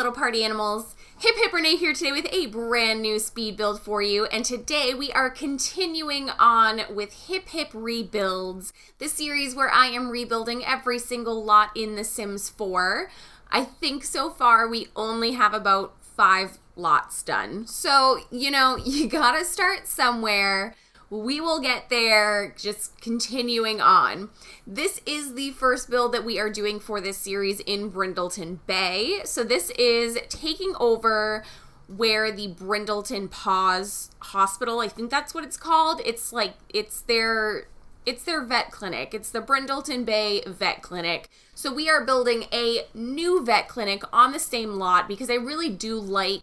little party animals. Hiphiprenee here today with a brand new speed build for you, and today we are continuing on with hiphiprebuilds, the series where I am rebuilding every single lot in The Sims 4. I think so far we only have about 5 lots done. So, you gotta start somewhere. We will get there, just continuing on. This is the first build that we are doing for this series in Brindleton Bay. So this is taking over where the Brindleton Paws Hospital, I think that's what it's called. It's their vet clinic. It's the Brindleton Bay Vet Clinic. So we are building a new vet clinic on the same lot because I really do like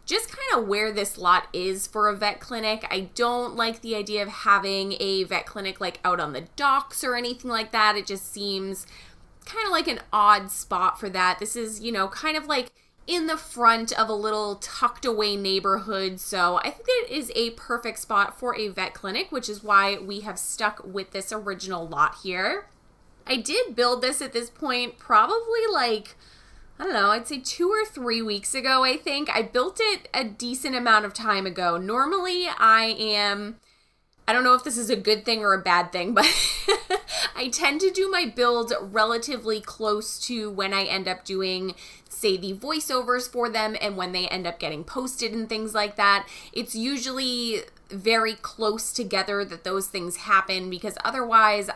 just kind of where this lot is for a vet clinic. I don't like the idea of having a vet clinic like out on the docks or anything like that. It just seems kind of like an odd spot for that. This is, kind of like in the front of a little tucked away neighborhood. So I think that it is a perfect spot for a vet clinic, which is why we have stuck with this original lot here. I did build this at this point probably I'd say 2 or 3 weeks ago, I think. I built it a decent amount of time ago. Normally, I don't know if this is a good thing or a bad thing, but I tend to do my build relatively close to when I end up doing, say, the voiceovers for them and when they end up getting posted and things like that. It's usually very close together that those things happen because otherwise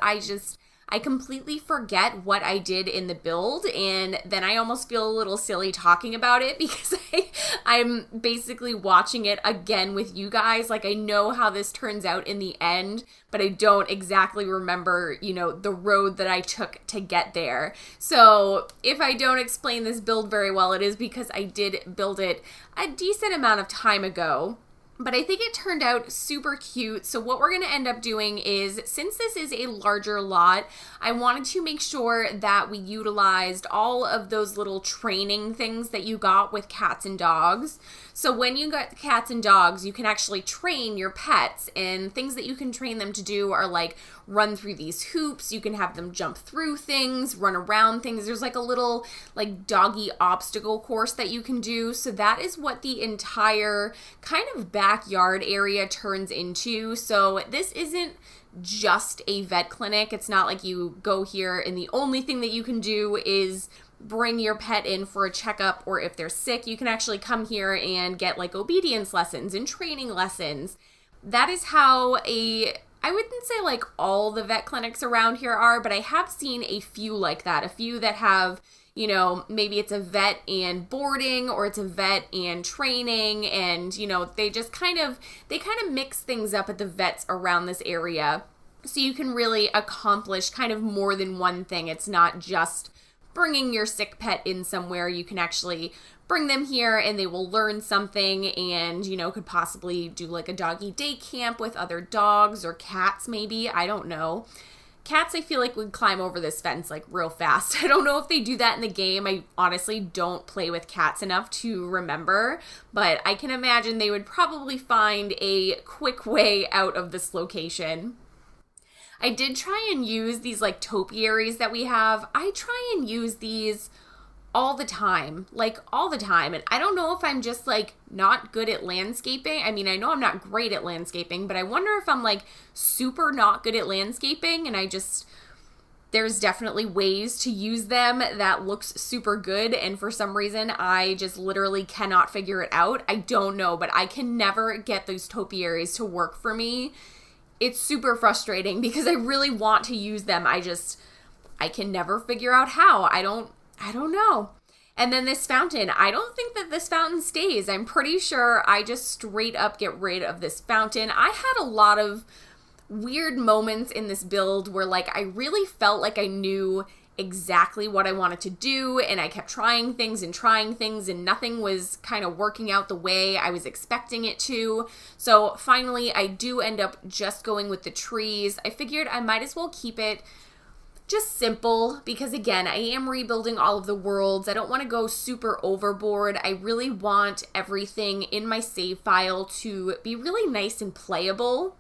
I completely forget what I did in the build, and then I almost feel a little silly talking about it because I'm basically watching it again with you guys. Like, I know how this turns out in the end, but I don't exactly remember, the road that I took to get there. So if I don't explain this build very well, it is because I did build it a decent amount of time ago. But I think it turned out super cute. So what we're going to end up doing is, since this is a larger lot, I wanted to make sure that we utilized all of those little training things that you got with cats and dogs. So when you got cats and dogs, you can actually train your pets, and things that you can train them to do are like run through these hoops. You can have them jump through things, run around things. There's like a little doggy obstacle course that you can do. So that is what the entire kind of backyard area turns into. So this isn't just a vet clinic. It's not like you go here and the only thing that you can do is bring your pet in for a checkup, or if they're sick, you can actually come here and get obedience lessons and training lessons. That is how I wouldn't say all the vet clinics around here are, but I have seen a few like that. A few that have, maybe it's a vet and boarding, or it's a vet and training, and, they just kind of mix things up at the vets around this area. So you can really accomplish kind of more than one thing. It's not just bringing your sick pet in somewhere. You can actually bring them here and they will learn something and, could possibly do a doggy day camp with other dogs or cats maybe. I don't know. Cats, I feel would climb over this fence real fast. I don't know if they do that in the game. I honestly don't play with cats enough to remember, but I can imagine they would probably find a quick way out of this location. I did try and use these topiaries that we have. I try and use these all the time, and I don't know if I'm just not good at landscaping. I mean, I know I'm not great at landscaping, but I wonder if I'm super not good at landscaping, and there's definitely ways to use them that looks super good, and for some reason I just literally cannot figure it out. I don't know, but I can never get those topiaries to work for me. It's super frustrating because I really want to use them. I can never figure out how. I don't know. And then this fountain, I don't think that this fountain stays. I'm pretty sure I just straight up get rid of this fountain. I had a lot of weird moments in this build where I really felt like I knew exactly what I wanted to do, and I kept trying things and nothing was kind of working out the way I was expecting it to. So finally I do end up just going with the trees. I figured I might as well keep it just simple because, again, I am rebuilding all of the worlds. I don't want to go super overboard. I really want everything in my save file to be really nice and playable,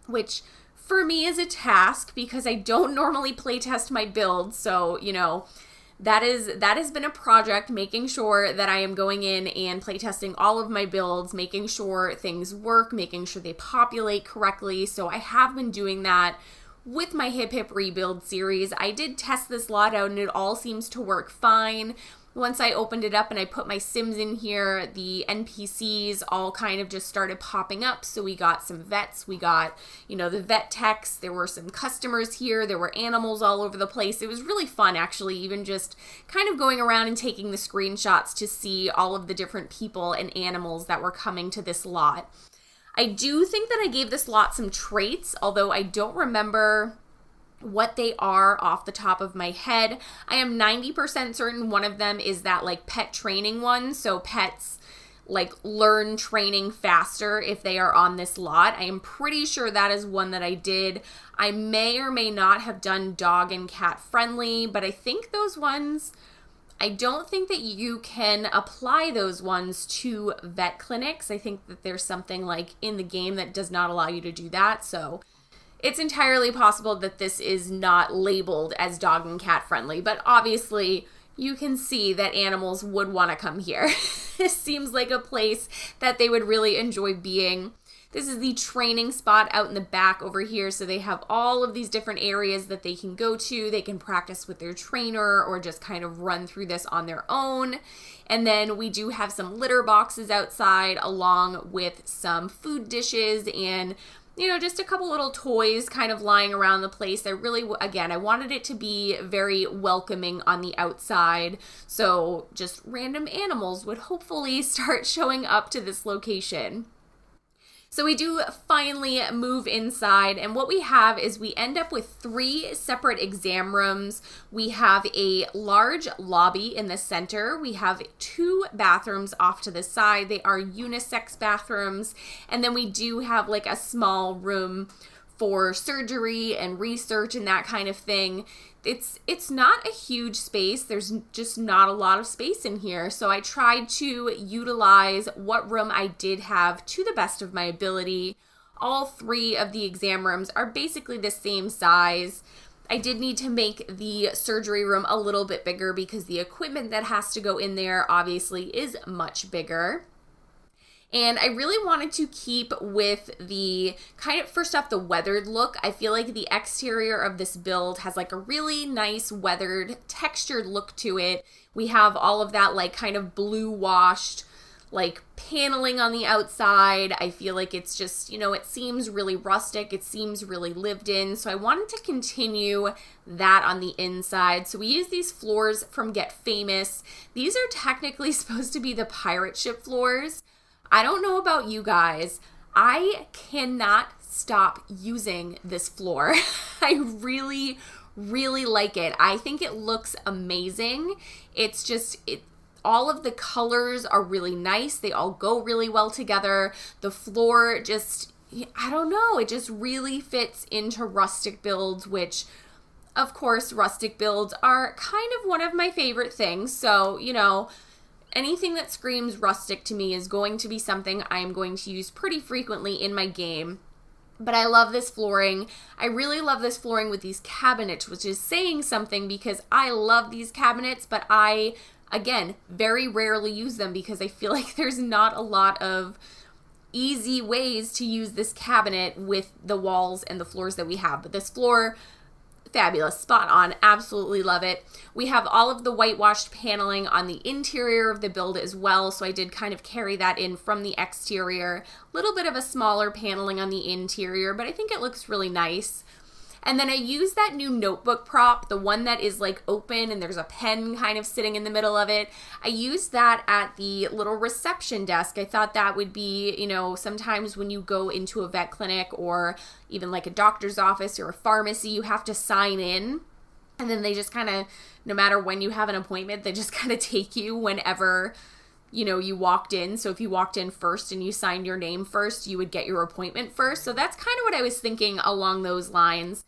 which for me is a task because I don't normally playtest my builds. So, that has been a project, making sure that I am going in and playtesting all of my builds, making sure things work, making sure they populate correctly. So I have been doing that with my Hip Hip Rebuild series. I did test this lot out and it all seems to work fine. Once I opened it up and I put my Sims in here, the NPCs all kind of just started popping up. So we got some vets, we got, the vet techs, there were some customers here, there were animals all over the place. It was really fun, actually, even just kind of going around and taking the screenshots to see all of the different people and animals that were coming to this lot. I do think that I gave this lot some traits, although I don't remember what they are off the top of my head. I am 90% certain one of them is that like pet training one. So pets like learn training faster if they are on this lot. I am pretty sure that is one that I did. I may or may not have done dog and cat friendly, but I think those ones, I don't think that you can apply those ones to vet clinics. I think that there's something like in the game that does not allow you to do that. So it's entirely possible that this is not labeled as dog and cat friendly, but obviously you can see that animals would want to come here. This seems like a place that they would really enjoy being. This is the training spot out in the back over here, so they have all of these different areas that they can go to. They can practice with their trainer or just kind of run through this on their own. And then we do have some litter boxes outside along with some food dishes and just a couple little toys kind of lying around the place. I wanted it to be very welcoming on the outside. So just random animals would hopefully start showing up to this location. So we do finally move inside, and what we have is we end up with 3 separate exam rooms. We have a large lobby in the center. We have 2 bathrooms off to the side. They are unisex bathrooms. And then we do have like a small room for surgery and research and that kind of thing. It's not a huge space. There's just not a lot of space in here. So I tried to utilize what room I did have to the best of my ability. All 3 of the exam rooms are basically the same size. I did need to make the surgery room a little bit bigger because the equipment that has to go in there obviously is much bigger. And I really wanted to keep with the kind of, first off, the weathered look. I feel like the exterior of this build has like a really nice weathered, textured look to it. We have all of that like kind of blue washed like paneling on the outside. I feel like it's just, it seems really rustic. It seems really lived in. So I wanted to continue that on the inside. So we use these floors from Get Famous. These are technically supposed to be the pirate ship floors. I don't know about you guys. I cannot stop using this floor. I really, really like it. I think it looks amazing. It's just, all of the colors are really nice. They all go really well together. The floor just, I don't know, it just really fits into rustic builds, which, of course, rustic builds are kind of one of my favorite things. So, anything that screams rustic to me is going to be something I'm going to use pretty frequently in my game. But I love this flooring. I really love this flooring with these cabinets, which is saying something because I love these cabinets, but I, again, very rarely use them because I feel like there's not a lot of easy ways to use this cabinet with the walls and the floors that we have. But this floor, fabulous, spot on, absolutely love it. We have all of the whitewashed paneling on the interior of the build as well, so I did kind of carry that in from the exterior. A little bit of a smaller paneling on the interior, but I think it looks really nice. And then I used that new notebook prop, the one that is like open and there's a pen kind of sitting in the middle of it. I used that at the little reception desk. I thought that would be, sometimes when you go into a vet clinic or even like a doctor's office or a pharmacy, you have to sign in. And then they just kind of, no matter when you have an appointment, they just kind of take you whenever you walked in. So if you walked in first and you signed your name first, you would get your appointment first. So that's kind of what I was thinking along those lines.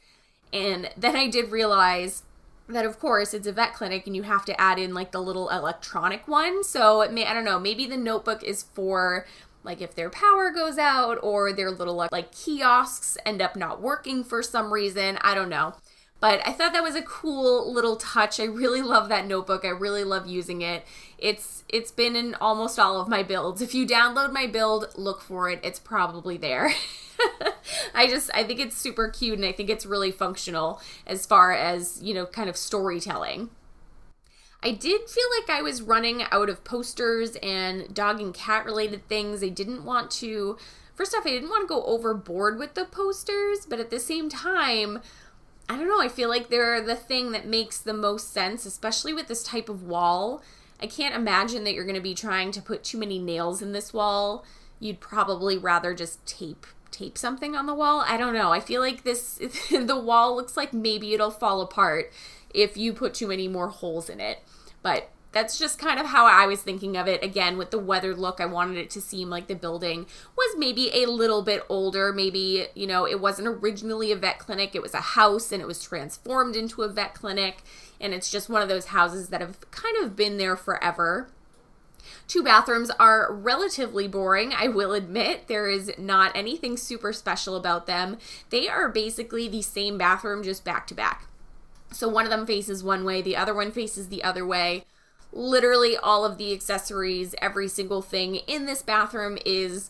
And then I did realize that, of course, it's a vet clinic and you have to add in like the little electronic one. So I don't know, maybe the notebook is for like if their power goes out or their little like kiosks end up not working for some reason. I don't know. But I thought that was a cool little touch. I really love that notebook. I really love using it. It's been in almost all of my builds. If you download my build, look for it. It's probably there. I think it's super cute, and I think it's really functional as far as, kind of storytelling. I did feel like I was running out of posters and dog and cat related things. First off, I didn't want to go overboard with the posters, but at the same time, I don't know, I feel like they're the thing that makes the most sense, especially with this type of wall. I can't imagine that you're going to be trying to put too many nails in this wall. You'd probably rather just tape something on the wall. I don't know. I feel like the wall looks like maybe it'll fall apart if you put too many more holes in it. But that's just kind of how I was thinking of it. Again, with the weathered look, I wanted it to seem like the building was maybe a little bit older. Maybe, it wasn't originally a vet clinic. It was a house and it was transformed into a vet clinic. And it's just one of those houses that have kind of been there forever. 2 bathrooms are relatively boring, I will admit. There is not anything super special about them. They are basically the same bathroom, just back to back. So one of them faces one way, the other one faces the other way. Literally all of the accessories, every single thing in this bathroom is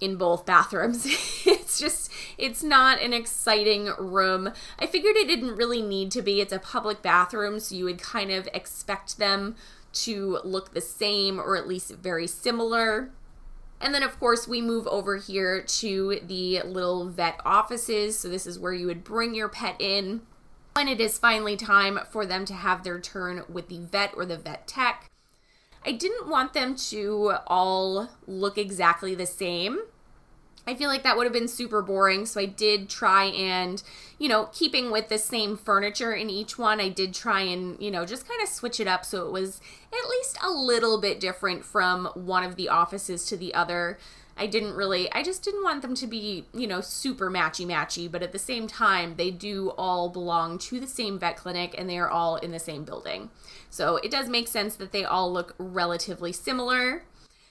in both bathrooms. It's not an exciting room. I figured it didn't really need to be. It's a public bathroom, so you would kind of expect them to look the same or at least very similar. And then, of course, we move over here to the little vet offices. So this is where you would bring your pet in when it is finally time for them to have their turn with the vet or the vet tech. I didn't want them to all look exactly the same. I feel like that would have been super boring, so I did try and, keeping with the same furniture in each one, I did try and, just kind of switch it up so it was at least a little bit different from one of the offices to the other. I just didn't want them to be, super matchy-matchy, but at the same time, they do all belong to the same vet clinic and they are all in the same building. So it does make sense that they all look relatively similar.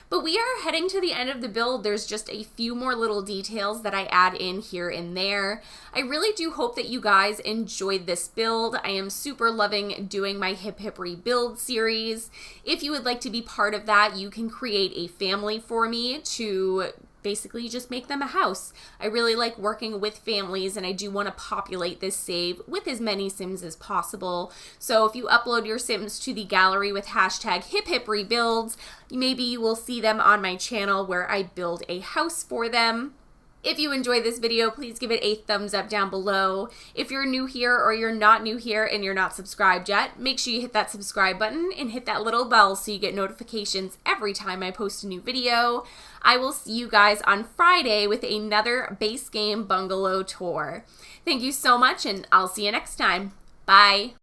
But we are heading to the end of the build. There's just a few more little details that I add in here and there. I really do hope that you guys enjoyed this build. I am super loving doing my hiphipprebuilds series. If you would like to be part of that, you can create a family for me to basically just make them a house. I really like working with families, and I do want to populate this save with as many Sims as possible. So if you upload your Sims to the gallery with hashtag hiphipprebuilds, maybe you will see them on my channel where I build a house for them. If you enjoyed this video, please give it a thumbs up down below. If you're new here or you're not new here and you're not subscribed yet, make sure you hit that subscribe button and hit that little bell so you get notifications every time I post a new video. I will see you guys on Friday with another base game bungalow tour. Thank you so much, and I'll see you next time. Bye.